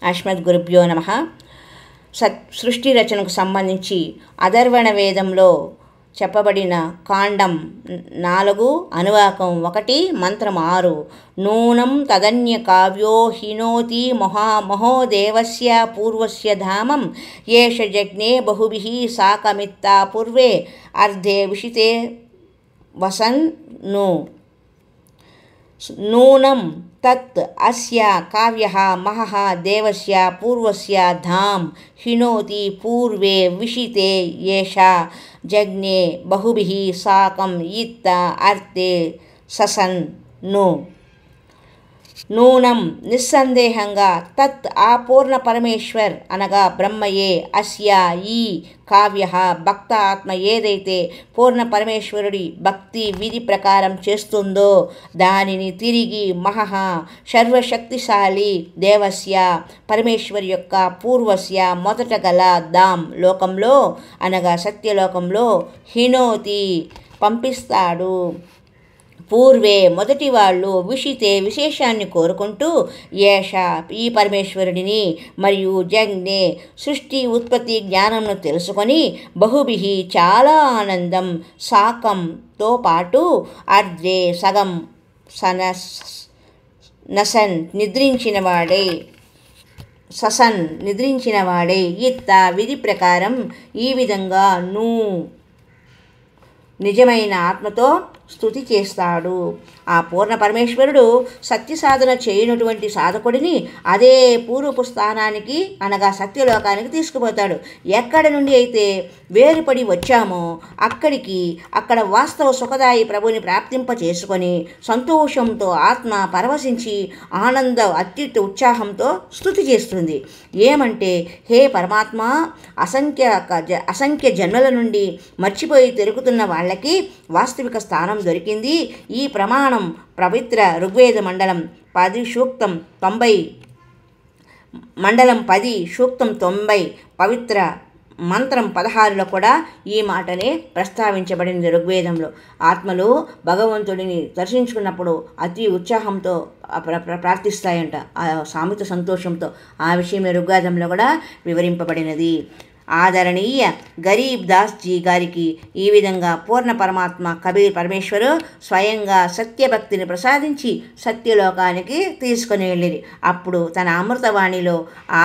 అస్మద్గురుభ్యో నమః. సృష్టి రచనకు సంబంధించి అథర్వణ వేదంలో చెప్పబడిన కాండం 4 అనువాకం 1 మంత్రం 6. నూనం తదన్య కావ్యో హినోతి మహో దేవస్య పూర్వస్య ధామం ఏష జజ్ఞే బహుభిః సాకమిత్తా పూర్వే అర్ధే విషితే వసన్ ను. నూనం తత్ అస్య కావ్యః మహః దేవస్య పూర్వస్య ధామ్ హినోతి పూర్వే విషితే ఏష జజ్ఞే బహుభిః సాకం ఇత్త అర్తే ససన్ ను. నూనం నిస్సందేహంగా, తత్ ఆ పూర్ణ పరమేశ్వర్ అనగా బ్రహ్మయే, అస్య ఈ కావ్య భక్త ఆత్మ ఏదైతే పూర్ణ పరమేశ్వరుడి భక్తి విధి ప్రకారం చేస్తుందో దానిని తిరిగి మహః సర్వశక్తిశాలి దేవస్య పరమేశ్వరి యొక్క పూర్వస్య మొదట గల దాం లోకంలో అనగా సత్యలోకంలో హినోతి పంపిస్తాడు. పూర్వే మొదటి వాళ్ళు విషితే విశేషాన్ని కోరుకుంటూ ఏష ఈ పరమేశ్వరుడిని మరియు జజ్ఞే సృష్టి ఉత్పత్తి జ్ఞానంను తెలుసుకొని బహుభిః చాలా ఆనందం సాకంతో పాటు అర్ధే సగం నసన్ నిద్రించినవాడే ఇత్త విధి ప్రకారం ఈ విధంగా నిజమైన ఆత్మతో స్తుతి చేస్తాడు. ఆ పూర్ణ పరమేశ్వరుడు సత్య సాధన చేయనటువంటి సాధకుడిని అదే పూర్వపు స్థానానికి అనగా సత్యలోకానికి తీసుకుపోతాడు. ఎక్కడి నుండి అయితే వేరుపడి వచ్చామో అక్కడ వాస్తవ సుఖదాయి ప్రభుని ప్రాప్తింప చేసుకొని సంతోషంతో ఆత్మ పరవశించి అత్యుత్త ఉత్సాహంతో స్తుతి చేస్తుంది. ఏమంటే, హే పరమాత్మ, అసంఖ్య జన్మల నుండి మర్చిపోయి తిరుగుతున్న వాళ్ళకి వాస్తవిక స్థానం దొరికింది. ఈ ప్రమాణం పవిత్ర ఋగ్వేద మండలం 10 సూక్తం 90 మండలం 10 సూక్తం 90 పవిత్ర మంత్రం 16లో కూడా ఈ మాటనే ప్రస్తావించబడింది. ఋగ్వేదంలో ఆత్మలు భగవంతుడిని దర్శించుకున్నప్పుడు అతి ఉత్సాహంతో ప్రార్థిస్తాయంట, ఆ సామిత సంతోషంతో. ఆ విషయమే ఋగ్వేదంలో కూడా వివరింపబడినది. ఆదరణీయ గరీబ్ దాస్ జీ గారికి ఈ విధంగా పూర్ణ పరమాత్మ కబీర్ పరమేశ్వరు స్వయంగా సత్యభక్తిని ప్రసాదించి సత్యలోకానికి తీసుకుని వెళ్ళిరి. అప్పుడు తన అమృతవాణిలో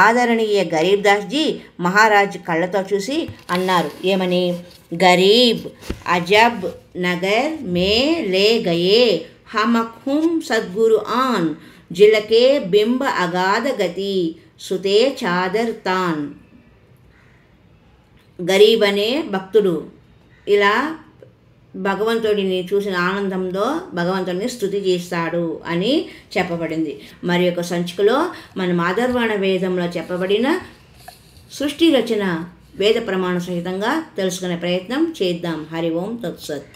ఆదరణీయ గరీబ్ దాస్ జీ మహారాజ్ కళ్ళతో చూసి అన్నారు, ఏమని? గరీబ్ అజబ్ నగర్ మే లే గయే హమఖుం సద్గురు ఆన్ జిలకే బింబ అగాధ గతి సుతే చాదర్ తాన్. గరీబ్ అనే భక్తుడు ఇలా భగవంతుడిని చూసిన ఆనందంలో భగవంతుడిని స్తుతి చేస్తాడు అని చెప్పబడింది. మరి యొక్క సంచికలో మనం అథర్వణ వేదంలో చెప్పబడిన సృష్టి రచన వేద ప్రమాణ సహితంగా తెలుసుకునే ప్రయత్నం చేద్దాం. హరి ఓం తత్సత్.